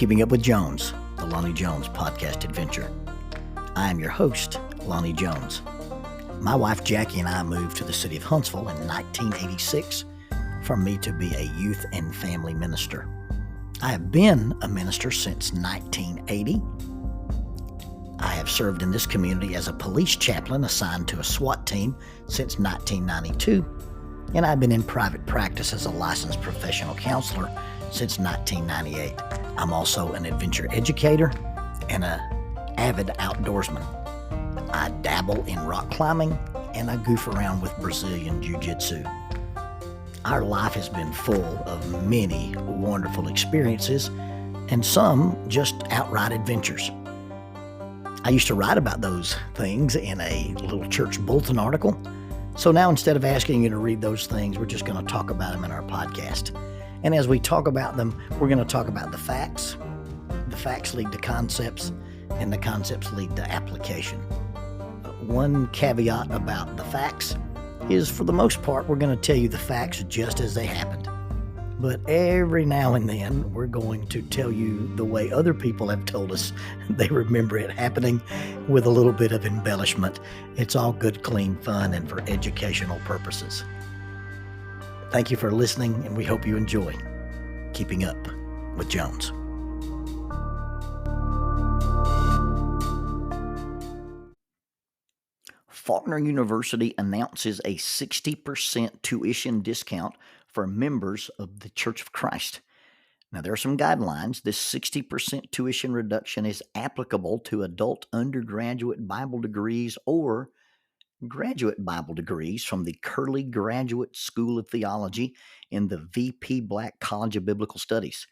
Keeping Up with Jones, the Lonnie Jones podcast adventure. I am your host, Lonnie Jones. My wife Jackie and I moved to the city of Huntsville in 1986 for me to be a youth and family minister. I have been a minister since 1980. I have served in this community as a police chaplain assigned to a SWAT team since 1992, and I've been in private practice as a licensed professional counselor since 1998. I'm also an adventure educator and an avid outdoorsman. I dabble in rock climbing and I goof around with Brazilian Jiu-Jitsu. Our life has been full of many wonderful experiences and some just outright adventures. I used to write about those things in a little church bulletin article. So now instead of asking you to read those things, we're just going to talk about them in our podcast. And as we talk about them, we're going to talk about the facts. The facts lead to concepts, and the concepts lead to application. One caveat about the facts is, for the most part, we're going to tell you the facts just as they happened. But every now and then, we're going to tell you the way other people have told us they remember it happening with a little bit of embellishment. It's all good, clean fun and for educational purposes. Thank you for listening, and we hope you enjoy Keeping Up with Jones. Faulkner University announces a 60% tuition discount for members of the Church of Christ. Now, there are some guidelines. This 60% tuition reduction is applicable to adult undergraduate Bible degrees or graduate Bible degrees from the Curley Graduate School of Theology in the VP Black College of Biblical Studies.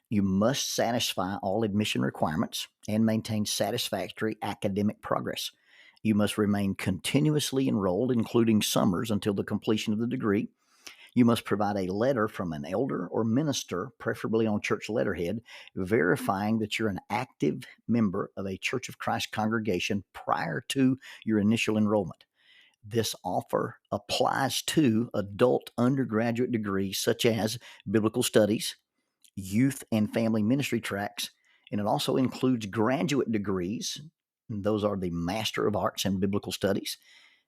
You must satisfy all admission requirements and maintain satisfactory academic progress. You must remain continuously enrolled, including summers, until the completion of the degree. You must provide a letter from an elder or minister, preferably on church letterhead, verifying that you're an active member of a Church of Christ congregation prior to your initial enrollment. This offer applies to adult undergraduate degrees such as biblical studies, youth and family ministry tracks, and it also includes graduate degrees. And those are the Master of Arts in Biblical Studies,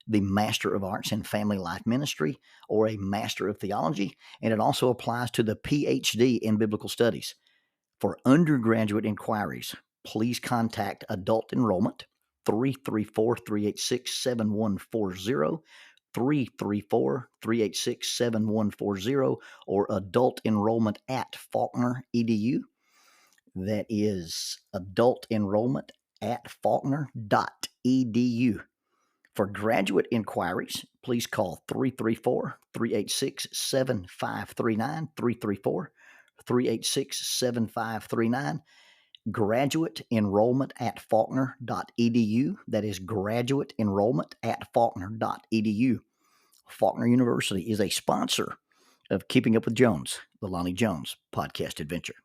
the Master of Arts in Family Life Ministry, or a Master of Theology, and it also applies to the PhD in Biblical Studies. For undergraduate inquiries, please contact Adult Enrollment, 334-386-7140, 334-386-7140, or Adult Enrollment at Faulkner edu. That is Adult Enrollment at faulkner.edu. For graduate inquiries, please call 334-386-7539, 334-386-7539. Graduate enrollment at faulkner.edu. That is graduate enrollment at faulkner.edu. Faulkner University is a sponsor of Keeping Up with Jones, the Lonnie Jones podcast adventure.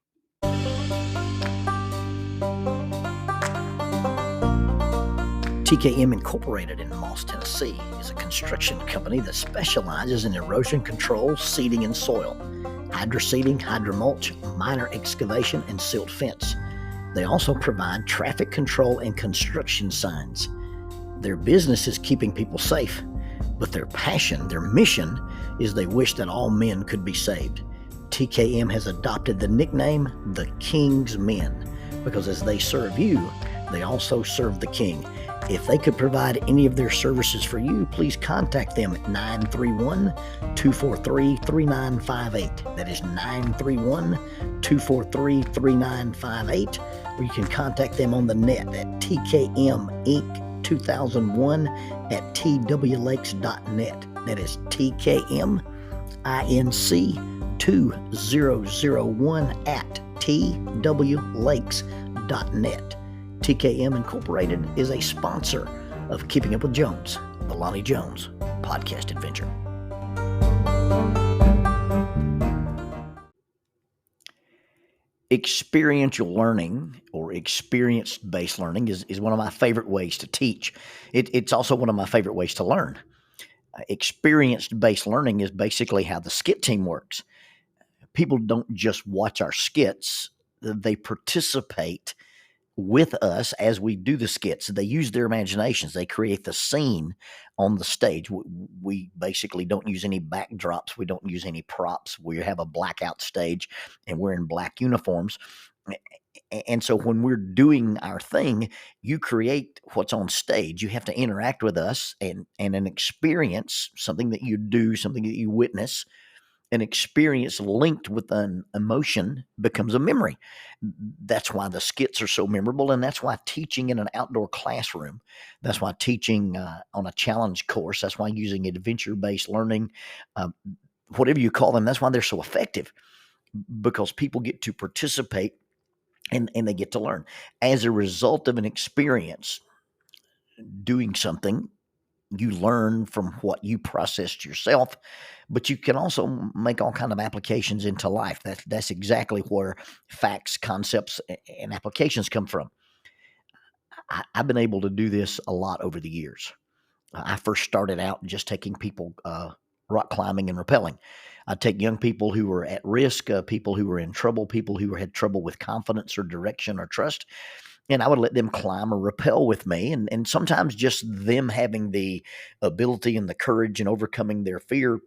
TKM Incorporated in Moss, Tennessee is a construction company that specializes in erosion control, seeding, and soil, hydroseeding, hydromulch, minor excavation, and silt fence. They also provide traffic control and construction signs. Their business is keeping people safe, but their passion, their mission, is they wish that all men could be saved. TKM has adopted the nickname the King's Men because as they serve you, they also serve the King. If they could provide any of their services for you, please contact them at 931-243-3958. That is 931-243-3958. Or you can contact them on the net at tkminc2001 at twlakes.net. That is tkminc2001 at twlakes.net. TKM Incorporated is a sponsor of Keeping Up with Jones, the Lonnie Jones podcast adventure. Experiential learning or experience-based learning is one of my favorite ways to teach. It's also one of my favorite ways to learn. Experience-based learning is basically how the skit team works. People don't just watch our skits. they participate with us as we do the skits. They use their imaginations. They create the scene on the stage. We basically don't use any backdrops. We don't use any props. We have a blackout stage and we're in black uniforms. And so when we're doing our thing, you create what's on stage. You have to interact with us and an experience, something that you do, something that you witness, an experience linked with an emotion becomes a memory. That's why the skits are so memorable, and that's why teaching in an outdoor classroom, that's why teaching on a challenge course, that's why using adventure-based learning, uh, whatever you call them, that's why they're so effective, because people get to participate and they get to learn. As a result of an experience doing something, you learn from what you processed yourself, but you can also make all kind of applications into life. That's exactly where facts, concepts, and applications come from. I've been able to do this a lot over the years. I first started out just taking people rock climbing and rappelling. I'd take young people who were at risk, people who were in trouble, people who had trouble with confidence or direction or trust, and I would let them climb or rappel with me. And sometimes just them having the ability and the courage and overcoming their fear,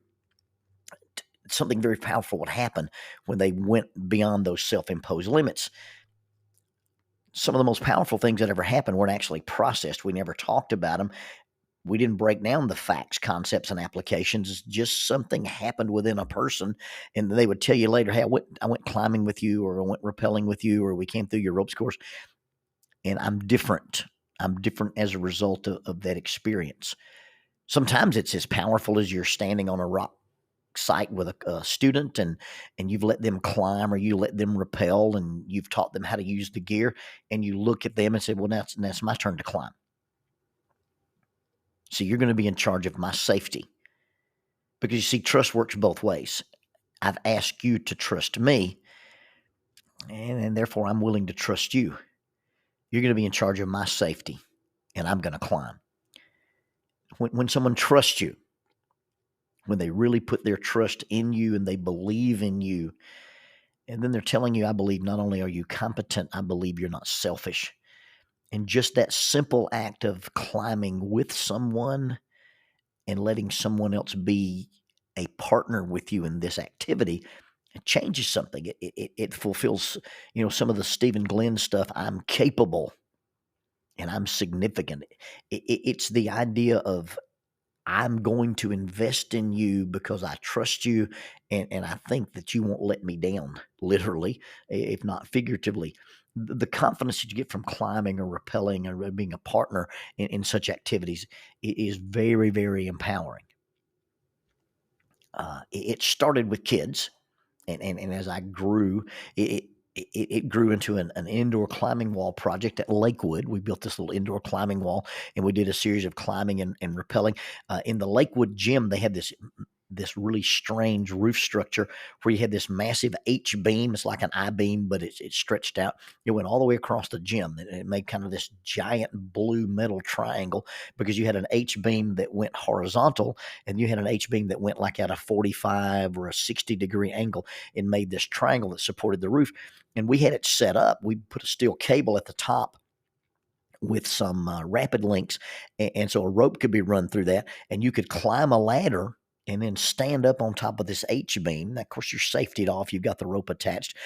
something very powerful would happen when they went beyond those self-imposed limits. Some of the most powerful things that ever happened weren't actually processed. We never talked about them. We didn't break down the facts, concepts, and applications. It's just something happened within a person, and they would tell you later, "Hey, I went climbing with you, or I went rappelling with you, or we came through your ropes course, and I'm different. I'm different as a result of that experience." Sometimes it's as powerful as you're standing on a rock site with a student, and you've let them climb or you let them rappel, and you've taught them how to use the gear, and you look at them and say, "Well, now it's my turn to climb. So you're going to be in charge of my safety." Because you see, trust works both ways. I've asked you to trust me, and therefore I'm willing to trust you. You're going to be in charge of my safety, and I'm going to climb. When someone trusts you, when they really put their trust in you and they believe in you, and then they're telling you, "I believe not only are you competent, I believe you're not selfish." And just that simple act of climbing with someone and letting someone else be a partner with you in this activity, it changes something. It fulfills, some of the Stephen Glenn stuff. I'm capable and I'm significant. It's the idea of, I'm going to invest in you because I trust you, and I think that you won't let me down, literally, if not figuratively. The confidence that you get from climbing or rappelling or being a partner in such activities is very, very empowering. It started with kids, and as I grew, it grew into an indoor climbing wall project at Lakewood. We built this little indoor climbing wall, and we did a series of climbing and rappelling. In the Lakewood gym, they had this really strange roof structure where you had this massive H beam. It's like an I beam, but it's stretched out. It went all the way across the gym. It made kind of this giant blue metal triangle, because you had an H beam that went horizontal, and you had an H beam that went like at a 45 or a 60-degree angle, and made this triangle that supported the roof. And we had it set up. We put a steel cable at the top with some rapid links, and so a rope could be run through that, and you could climb a ladder and then stand up on top of this H beam. Now, of course, you're safetied off. You've got the rope attached.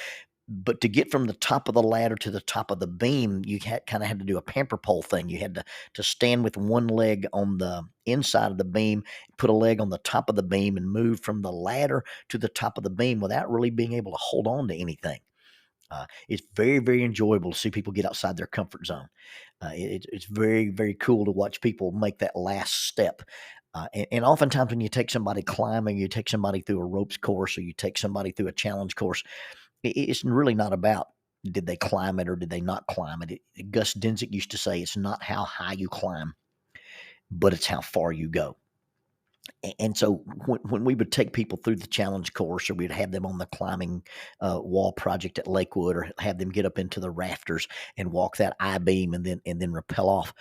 But to get from the top of the ladder to the top of the beam, you kind of had to do a pamper pole thing. You had to stand with one leg on the inside of the beam, put a leg on the top of the beam, and move from the ladder to the top of the beam without really being able to hold on to anything. It's very, very enjoyable to see people get outside their comfort zone. It's very, very cool to watch people make that last step. And oftentimes when you take somebody climbing, you take somebody through a ropes course, or you take somebody through a challenge course, it's really not about did they climb it or did they not climb it. Gus Denzik used to say, it's not how high you climb, but it's how far you go. And so when we would take people through the challenge course, or we'd have them on the climbing wall project at Lakewood, or have them get up into the rafters and walk that I-beam and then rappel off,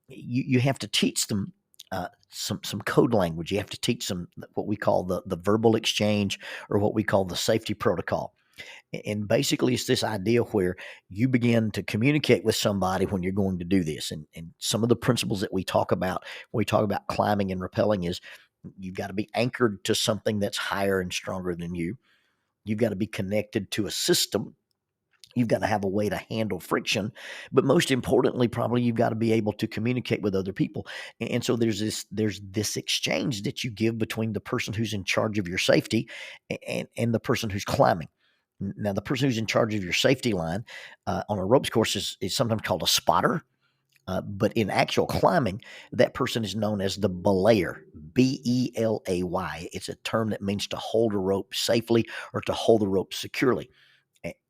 you have to teach them some code language. You have to teach them what we call the verbal exchange, or what we call the safety protocol. And basically, it's this idea where you begin to communicate with somebody when you're going to do this. And some of the principles that we talk about when we talk about climbing and rappelling is you've got to be anchored to something that's higher and stronger than you. You've got to be connected to a system. You've got to have a way to handle friction, but most importantly, probably you've got to be able to communicate with other people. And so there's this exchange that you give between the person who's in charge of your safety and the person who's climbing. Now, the person who's in charge of your safety line on a ropes course is sometimes called a spotter. But in actual climbing, that person is known as the belayer, Belay. It's a term that means to hold a rope safely or to hold the rope securely.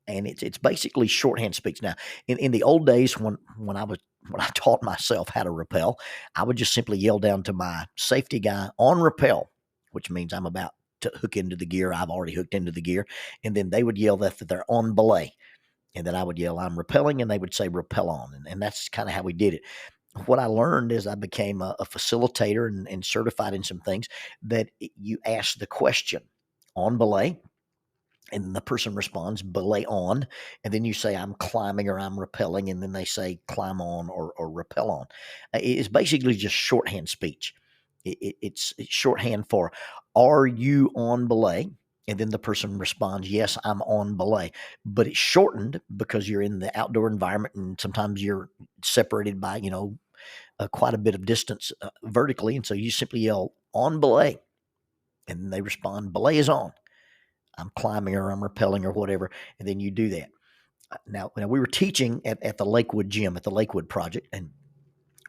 And it's basically shorthand speech. Now, in the old days when I taught myself how to rappel, I would just simply yell down to my safety guy on rappel, which means I'm about to hook into the gear. I've already hooked into the gear, and then they would yell that they're on belay, and then I would yell I'm rappelling, and they would say rappel on, and that's kind of how we did it. What I learned as I became a facilitator and certified in some things that you ask the question on belay, and the person responds belay on, and then you say I'm climbing or I'm rappelling, and then they say climb on or rappel on. It's basically just shorthand speech. It's shorthand for are you on belay, and then the person responds yes, I'm on belay. But it's shortened because you're in the outdoor environment, and sometimes you're separated by quite a bit of distance vertically, and so you simply yell on belay, and then they respond belay is on. I'm climbing or I'm rappelling or whatever, and then you do that. Now we were teaching at the Lakewood gym, at the Lakewood project, and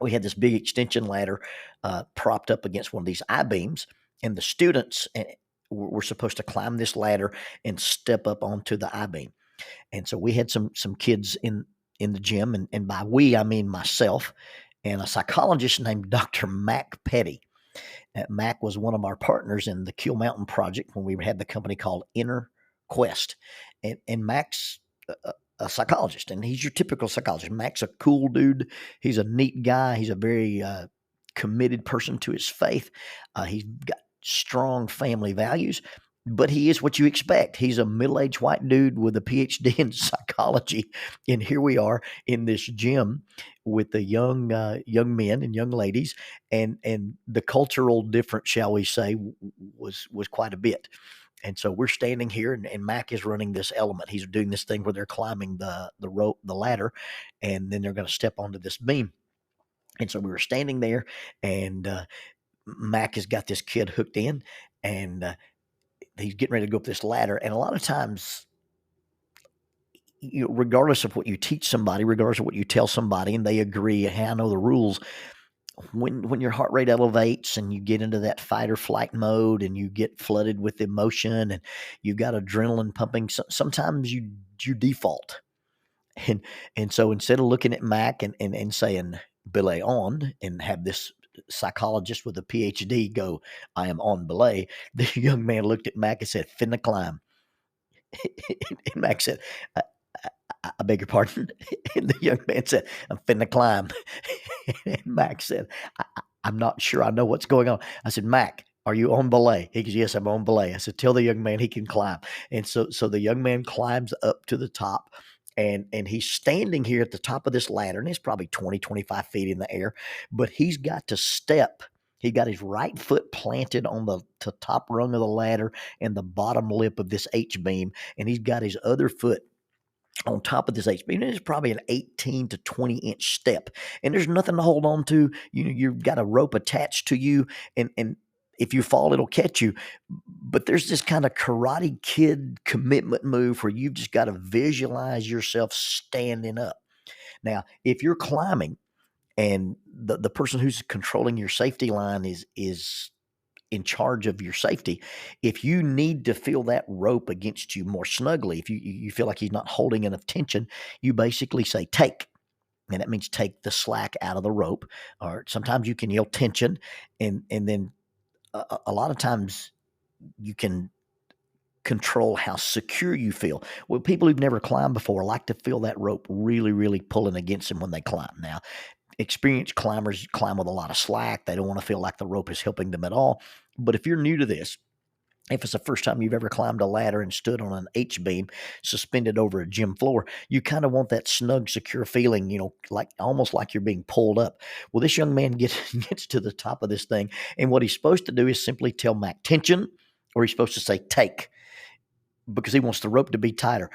we had this big extension ladder propped up against one of these I-beams, and the students were supposed to climb this ladder and step up onto the I-beam. And so we had some kids in the gym, and by we, I mean myself and a psychologist named Dr. Mac Petty. Mac was one of our partners in the Keel Mountain Project when we had the company called Inner Quest. And Mac's a psychologist, and he's your typical psychologist. Mac's a cool dude. He's a neat guy. He's a very committed person to his faith. He's got strong family values, but he is what you expect. He's a middle-aged white dude with a PhD in psychology, and here we are in this gym with the young men and young ladies, and the cultural difference, shall we say, was quite a bit. And so we're standing here, and Mac is running this element. He's doing this thing where they're climbing the rope, the ladder, and then they're going to step onto this beam. And so we were standing there, and Mac has got this kid hooked in, and he's getting ready to go up this ladder. And a lot of times, regardless of what you teach somebody, regardless of what you tell somebody, and they agree, hey, I know the rules. When your heart rate elevates and you get into that fight or flight mode, and you get flooded with emotion, and you've got adrenaline pumping, sometimes you default. And so instead of looking at Mac and saying belay on, and have this psychologist with a PhD go, I am on belay, the young man looked at Mac and said, finna climb. And Mac said, I beg your pardon. And the young man said, I'm finna climb. And Mac said, I'm not sure I know what's going on. I said, Mac, are you on belay? He goes, yes, I'm on belay. I said, tell the young man he can climb. And so the young man climbs up to the top, and he's standing here at the top of this ladder, and it's probably 20, 25 feet in the air, but he's got to step. He got his right foot planted on the top rung of the ladder and the bottom lip of this H-beam, and he's got his other foot on top of this H-beam. It's probably an 18 to 20 inch step, and there's nothing to hold on to. You've got a rope attached to you, and if you fall, it'll catch you. But there's this kind of Karate Kid commitment move where you've just got to visualize yourself standing up. Now, if you're climbing and the person who's controlling your safety line is in charge of your safety, if you need to feel that rope against you more snugly, if you feel like he's not holding enough tension, you basically say take. And that means take the slack out of the rope. Or sometimes you can yell tension, and then a lot of times you can control how secure you feel. Well, people who've never climbed before like to feel that rope really, really pulling against them when they climb. Now, experienced climbers climb with a lot of slack. They don't want to feel like the rope is helping them at all. But if you're new to this, If it's the first time you've ever climbed a ladder and stood on an H-beam suspended over a gym floor, you kind of want that snug, secure feeling, like almost like you're being pulled up. Well, this young man gets to the top of this thing, and what he's supposed to do is simply tell Mac tension, or he's supposed to say take, because he wants the rope to be tighter.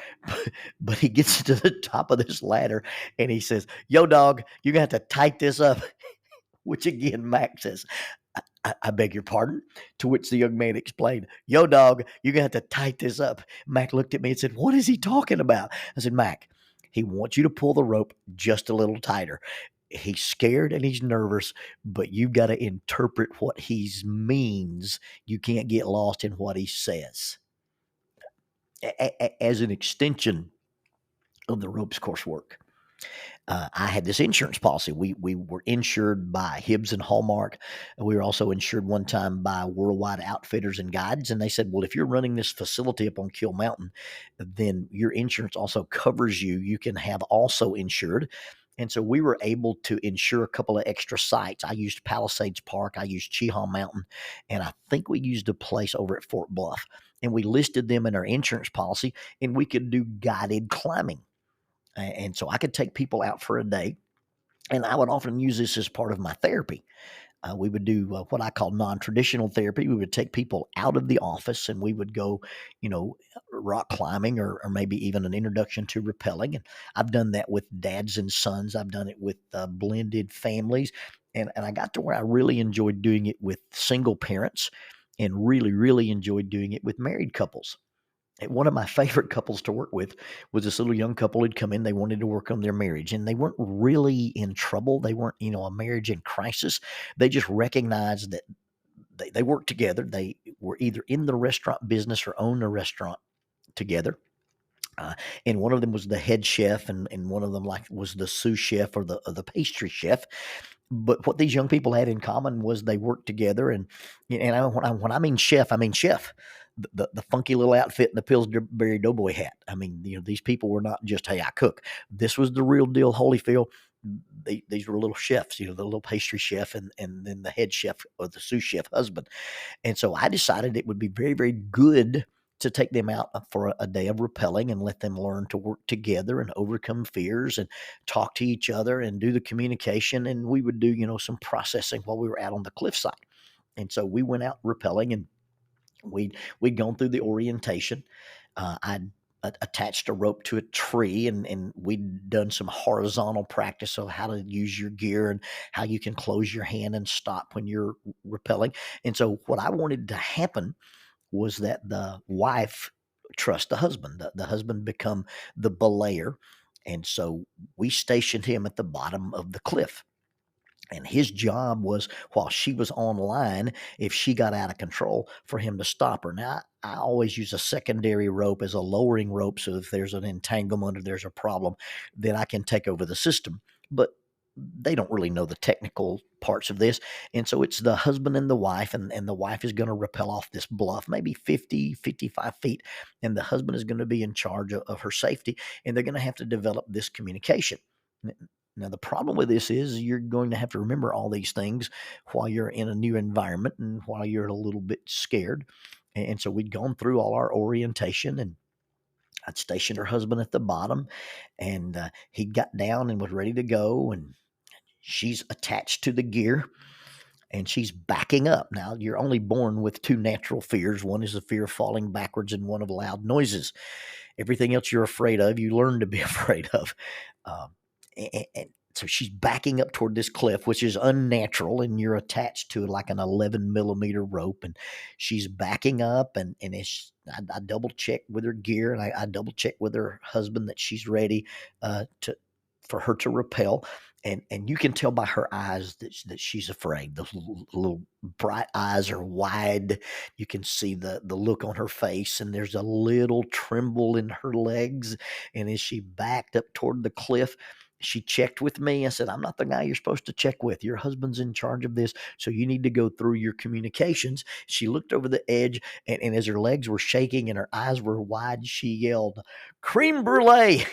But he gets to the top of this ladder and he says, "Yo, dog, you're going to have to tighten this up," which again, Mac says, I beg your pardon? To which the young man explained, "Yo, dog, you're going to have to tighten this up." Mac looked at me and said, "What is he talking about?" I said, "Mac, he wants you to pull the rope just a little tighter. He's scared and he's nervous, but you've got to interpret what he means. You can't get lost in what he says." As an extension of the ropes coursework, I had this insurance policy. We were insured by Hibbs and Hallmark. We were also insured one time by Worldwide Outfitters and Guides. And they said, well, if you're running this facility up on Kill Mountain, then your insurance also covers you. You can have also insured. And so we were able to insure a couple of extra sites. I used Palisades Park. I used Cheehaw Mountain. And I think we used a place over at Fort Bluff. And we listed them in our insurance policy, and we could do guided climbing. And so I could take people out for a day, and I would often use this as part of my therapy. We would do what I call non-traditional therapy. We would take people out of the office and we would go, rock climbing, or maybe even an introduction to rappelling. And I've done that with dads and sons. I've done it with blended families. And I got to where I really enjoyed doing it with single parents, and really, really enjoyed doing it with married couples. And one of my favorite couples to work with was this little young couple who'd come in. They wanted to work on their marriage, and they weren't really in trouble. They weren't, a marriage in crisis. They just recognized that they worked together. They were either in the restaurant business or owned a restaurant together. And one of them was the head chef, and one of them was the sous chef, or the pastry chef. But what these young people had in common was they worked together. And when I mean chef, I mean chef. The funky little outfit and the Pillsbury Doughboy hat. I mean, these people were not just, hey, I cook. This was the real deal, Holyfield. These were little chefs, the little pastry chef, and then the head chef, or the sous chef husband. And so I decided it would be very, very good to take them out for a day of rappelling and let them learn to work together and overcome fears and talk to each other and do the communication. And we would do, some processing while we were out on the cliffside. And so we went out rappelling, and we'd gone through the orientation. I'd attached a rope to a tree, and we'd done some horizontal practice of how to use your gear and how you can close your hand and stop when you're rappelling. And so what I wanted to happen was that the wife trust the husband, the husband become the belayer. And so we stationed him at the bottom of the cliff. And his job was, while she was online, if she got out of control, for him to stop her. Now, I always use a secondary rope as a lowering rope, so if there's an entanglement or there's a problem, then I can take over the system. But they don't really know the technical parts of this. And so it's the husband and the wife, and the wife is going to rappel off this bluff, maybe 50, 55 feet. And the husband is going to be in charge of her safety, and they're going to have to develop this communication. Now, the problem with this is you're going to have to remember all these things while you're in a new environment and while you're a little bit scared. And so we'd gone through all our orientation, and I'd stationed her husband at the bottom, and he got down and was ready to go. And she's attached to the gear, and she's backing up. Now, you're only born with two natural fears. One is the fear of falling backwards, and one of loud noises. Everything else you're afraid of, you learn to be afraid of. And so she's backing up toward this cliff, which is unnatural, and you're attached to like an 11 millimeter rope, and she's backing up, and I double check with her gear, and I double check with her husband that she's ready for her to rappel. And you can tell by her eyes that she's afraid. Those little bright eyes are wide. You can see the look on her face, and there's a little tremble in her legs. And as she backed up toward the cliff, she checked with me. I said, I'm not the guy you're supposed to check with. Your husband's in charge of this, so you need to go through your communications. She looked over the edge, and as her legs were shaking and her eyes were wide, she yelled, "Creme brulee,"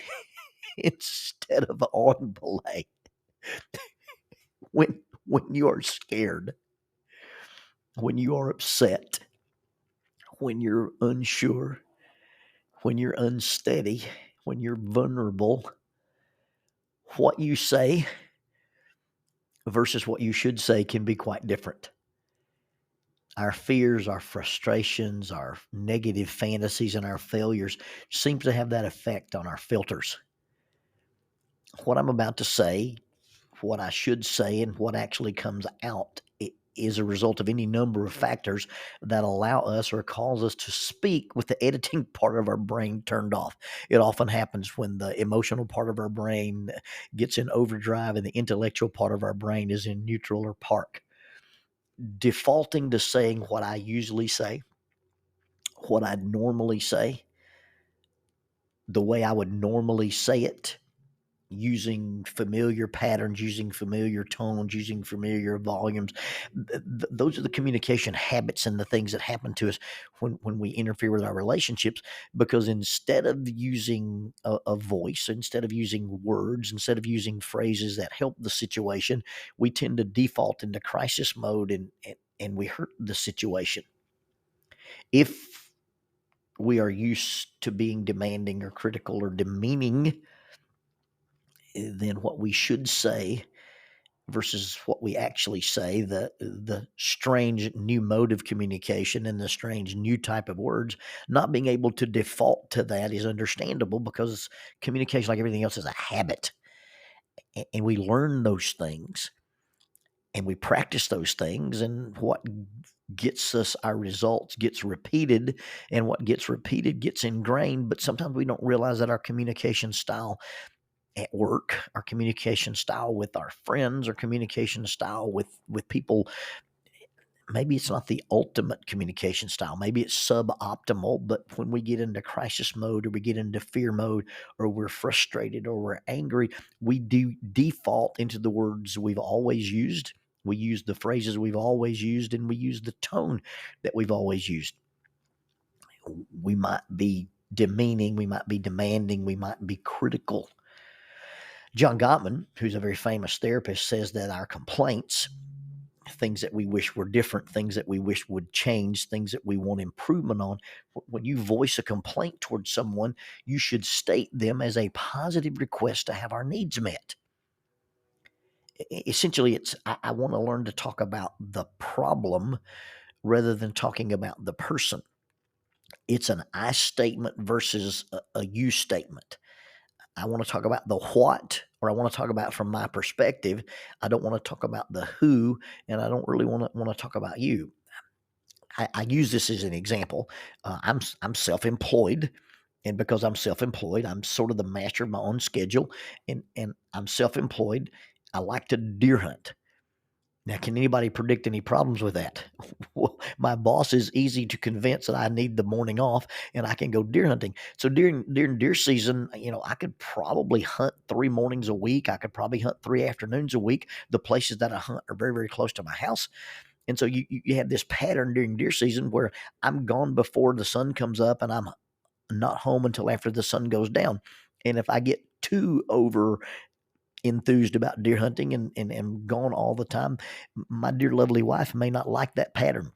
instead of on belay. When you are scared, when you are upset, when you're unsure, when you're unsteady, when you're vulnerable, what you say versus what you should say can be quite different. Our fears, our frustrations, our negative fantasies, and our failures seem to have that effect on our filters. What I'm about to say, what I should say, and what actually comes out is a result of any number of factors that allow us or cause us to speak with the editing part of our brain turned off. It often happens when the emotional part of our brain gets in overdrive and the intellectual part of our brain is in neutral or park. Defaulting to saying what I usually say, what I normally say, the way I would normally say it, using familiar patterns, using familiar tones, using familiar volumes. Those are the communication habits and the things that happen to us when we interfere with our relationships, because instead of using a voice, instead of using words, instead of using phrases that help the situation, we tend to default into crisis mode and we hurt the situation. If we are used to being demanding or critical or demeaning, then what we should say versus what we actually say, the strange new mode of communication and the strange new type of words, not being able to default to that is understandable, because communication, like everything else, is a habit. And we learn those things and we practice those things, and what gets us our results gets repeated, and what gets repeated gets ingrained. But sometimes we don't realize that our communication style at work, our communication style with our friends, our communication style with people, maybe it's not the ultimate communication style. Maybe it's suboptimal, but when we get into crisis mode or we get into fear mode or we're frustrated or we're angry, we do default into the words we've always used. We use the phrases we've always used, and we use the tone that we've always used. We might be demeaning, we might be demanding, we might be critical. John Gottman, who's a very famous therapist, says that our complaints, things that we wish were different, things that we wish would change, things that we want improvement on, when you voice a complaint towards someone, you should state them as a positive request to have our needs met. Essentially, it's I want to learn to talk about the problem rather than talking about the person. It's an I statement versus a you statement. I want to talk about the what, or I want to talk about from my perspective. I don't want to talk about the who, and I don't really want to talk about you. I use this as an example. I'm self-employed, and because I'm self-employed, I'm sort of the master of my own schedule, and I'm self-employed. I like to deer hunt. Now, can anybody predict any problems with that? Well, my boss is easy to convince that I need the morning off and I can go deer hunting. So during deer season, I could probably hunt 3 mornings a week. I could probably hunt 3 afternoons a week. The places that I hunt are very, very close to my house. And so you have this pattern during deer season where I'm gone before the sun comes up and I'm not home until after the sun goes down. And if I get too over enthused about deer hunting and am gone all the time, my dear lovely wife may not like that pattern.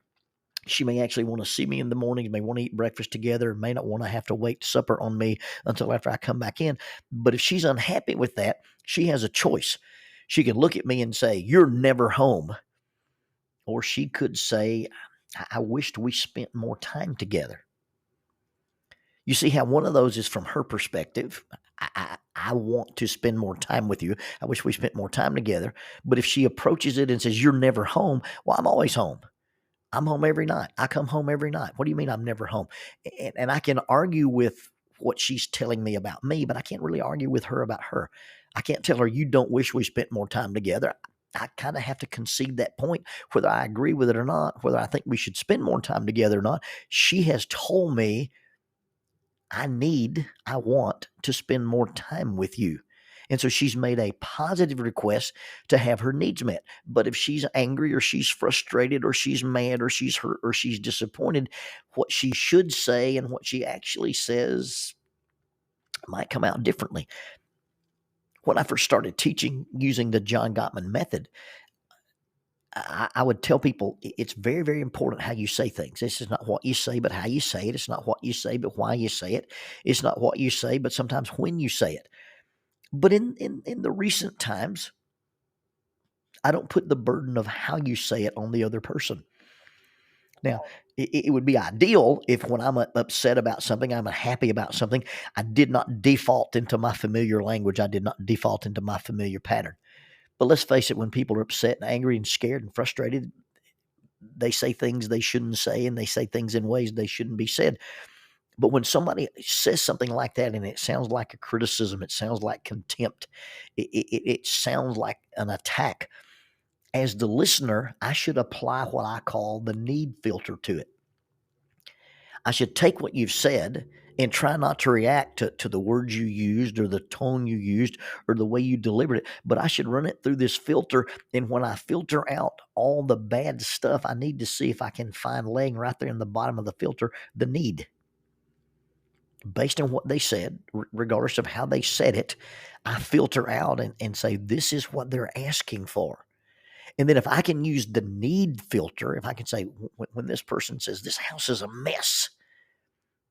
She may actually want to see me in the morning, may want to eat breakfast together, may not want to have to wait supper on me until after I come back in. But if she's unhappy with that, she has a choice. She can look at me and say, "You're never home." Or she could say, "I wished we spent more time together." You see how one of those is from her perspective. I want to spend more time with you. I wish we spent more time together. But if she approaches it and says, "You're never home," well, I'm always home. I'm home every night. I come home every night. What do you mean I'm never home? And I can argue with what she's telling me about me, but I can't really argue with her about her. I can't tell her, "You don't wish we spent more time together." I kind of have to concede that point, whether I agree with it or not, whether I think we should spend more time together or not. She has told me I want to spend more time with you. And so she's made a positive request to have her needs met. But if she's angry or she's frustrated or she's mad or she's hurt or she's disappointed, what she should say and what she actually says might come out differently. When I first started teaching using the John Gottman method, I would tell people it's very, very important how you say things. This is not what you say, but how you say it. It's not what you say, but why you say it. It's not what you say, but sometimes when you say it. But in the recent times, I don't put the burden of how you say it on the other person. Now, it would be ideal if when I'm upset about something, I'm happy about something, I did not default into my familiar language. I did not default into my familiar pattern. But let's face it, when people are upset and angry and scared and frustrated, they say things they shouldn't say, and they say things in ways they shouldn't be said. But when somebody says something like that and it sounds like a criticism, it sounds like contempt, it sounds like an attack, as the listener, I should apply what I call the need filter to it. I should take what you've said and try not to react to the words you used or the tone you used or the way you delivered it, but I should run it through this filter. And when I filter out all the bad stuff, I need to see if I can find laying right there in the bottom of the filter the need. Based on what they said, regardless of how they said it, I filter out and say, this is what they're asking for. And then if I can use the need filter, if I can say, when this person says, this house is a mess,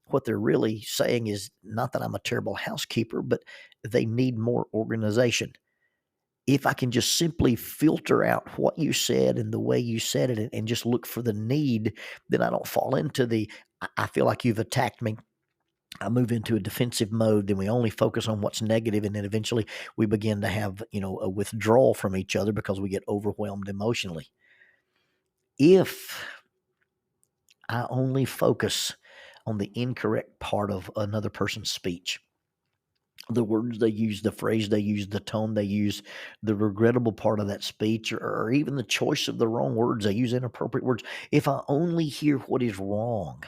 what they're really saying is not that I'm a terrible housekeeper, but they need more organization. If I can just simply filter out what you said and the way you said it and just look for the need, then I don't fall into I feel like you've attacked me. I move into a defensive mode, then we only focus on what's negative, and then eventually we begin to have, a withdrawal from each other because we get overwhelmed emotionally. If I only focus on the incorrect part of another person's speech, the words they use, the phrase they use, the tone they use, the regrettable part of that speech, or even the choice of the wrong words, they use inappropriate words. If I only hear what is wrong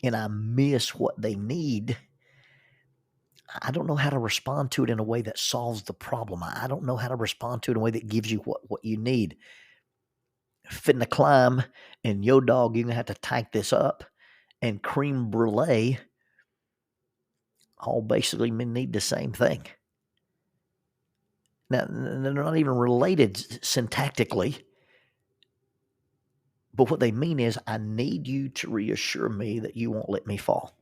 and I miss what they need, I don't know how to respond to it in a way that solves the problem. I don't know how to respond to it in a way that gives you what you need. Fitting to climb and yo dog, you're going to have to type this up, and Creme Brulee all basically need the same thing. Now, they're not even related syntactically, but what they mean is I need you to reassure me that you won't let me fall.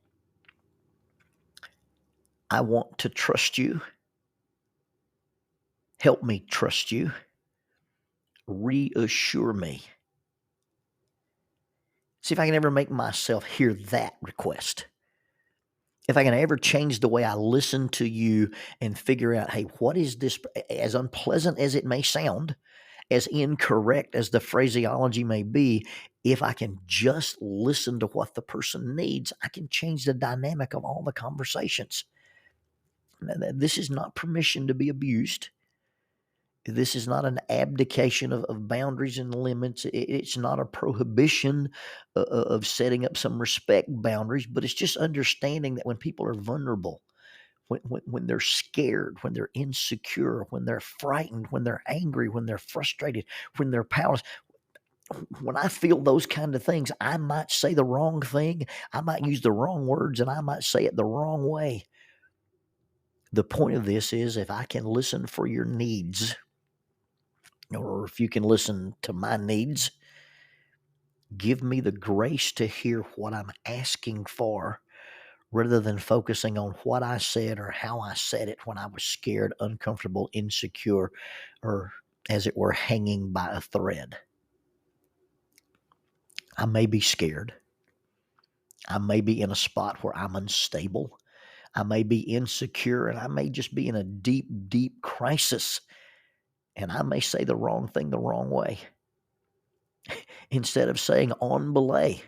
I want to trust you. Help me trust you. Reassure me. See if I can ever make myself hear that request. If I can ever change the way I listen to you and figure out, hey, what is this, as unpleasant as it may sound, as incorrect as the phraseology may be, if I can just listen to what the person needs, I can change the dynamic of all the conversations. This is not permission to be abused. This is not an abdication of boundaries and limits. It's not a prohibition of setting up some respect boundaries, but it's just understanding that when people are vulnerable, when they're scared, when they're insecure, when they're frightened, when they're angry, when they're frustrated, when they're powerless, when I feel those kind of things, I might say the wrong thing. I might use the wrong words, and I might say it the wrong way. The point of this is if I can listen for your needs, or if you can listen to my needs, give me the grace to hear what I'm asking for rather than focusing on what I said or how I said it when I was scared, uncomfortable, insecure, or as it were, hanging by a thread. I may be scared. I may be in a spot where I'm unstable. I may be insecure, and I may just be in a deep, deep crisis. And I may say the wrong thing the wrong way. Instead of saying on belay,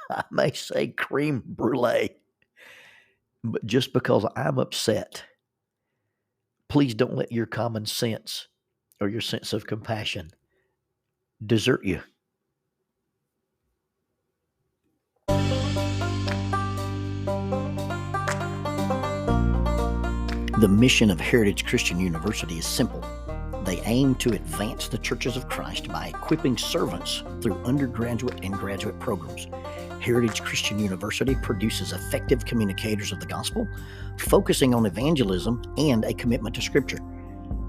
I may say creme brulee. But just because I'm upset, please don't let your common sense or your sense of compassion desert you. The mission of Heritage Christian University is simple. They aim to advance the churches of Christ by equipping servants through undergraduate and graduate programs. Heritage Christian University produces effective communicators of the gospel, focusing on evangelism and a commitment to Scripture.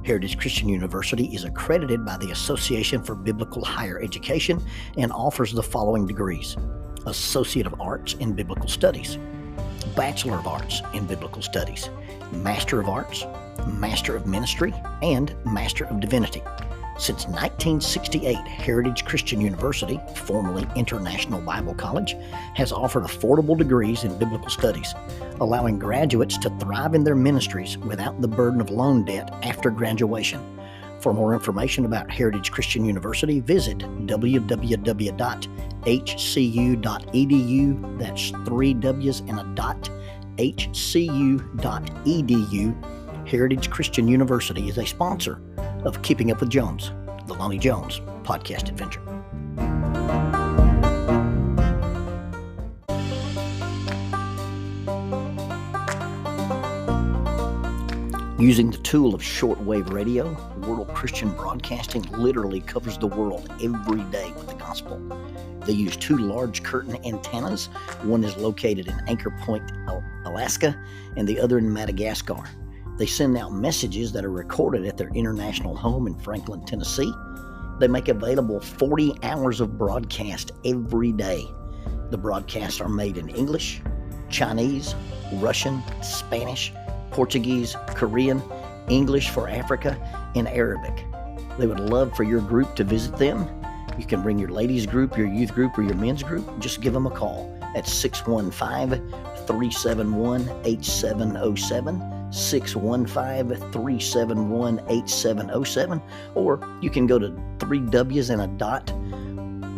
Heritage Christian University is accredited by the Association for Biblical Higher Education and offers the following degrees: Associate of Arts in Biblical Studies, Bachelor of Arts in Biblical Studies, Master of Arts, Master of Ministry, and Master of Divinity. Since 1968, Heritage Christian University, formerly International Bible College, has offered affordable degrees in biblical studies, allowing graduates to thrive in their ministries without the burden of loan debt after graduation. For more information about Heritage Christian University, visit www.hcu.edu. That's 3 W's and a dot, hcu.edu. Heritage Christian University is a sponsor of Keeping Up with Jones, the Lonnie Jones podcast adventure. Using the tool of shortwave radio, World Christian Broadcasting literally covers the world every day with the gospel. They use 2 large curtain antennas. One is located in Anchor Point, Alaska, and the other in Madagascar. They send out messages that are recorded at their international home in Franklin, Tennessee. They make available 40 hours of broadcast every day. The broadcasts are made in English, Chinese, Russian, Spanish, Portuguese, Korean, English for Africa, and Arabic. They would love for your group to visit them. You can bring your ladies group, your youth group, or your men's group. Just give them a call at 615-371-8707. 615-371-8707, or you can go to 3 W's and a dot,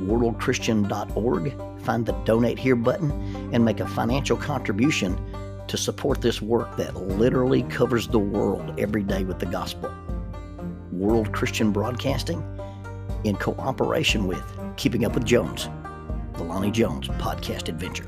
worldchristian.org, find the donate here button, and make a financial contribution to support this work that literally covers the world every day with the gospel. World Christian Broadcasting, in cooperation with Keeping Up with Jones, the Lonnie Jones podcast adventure.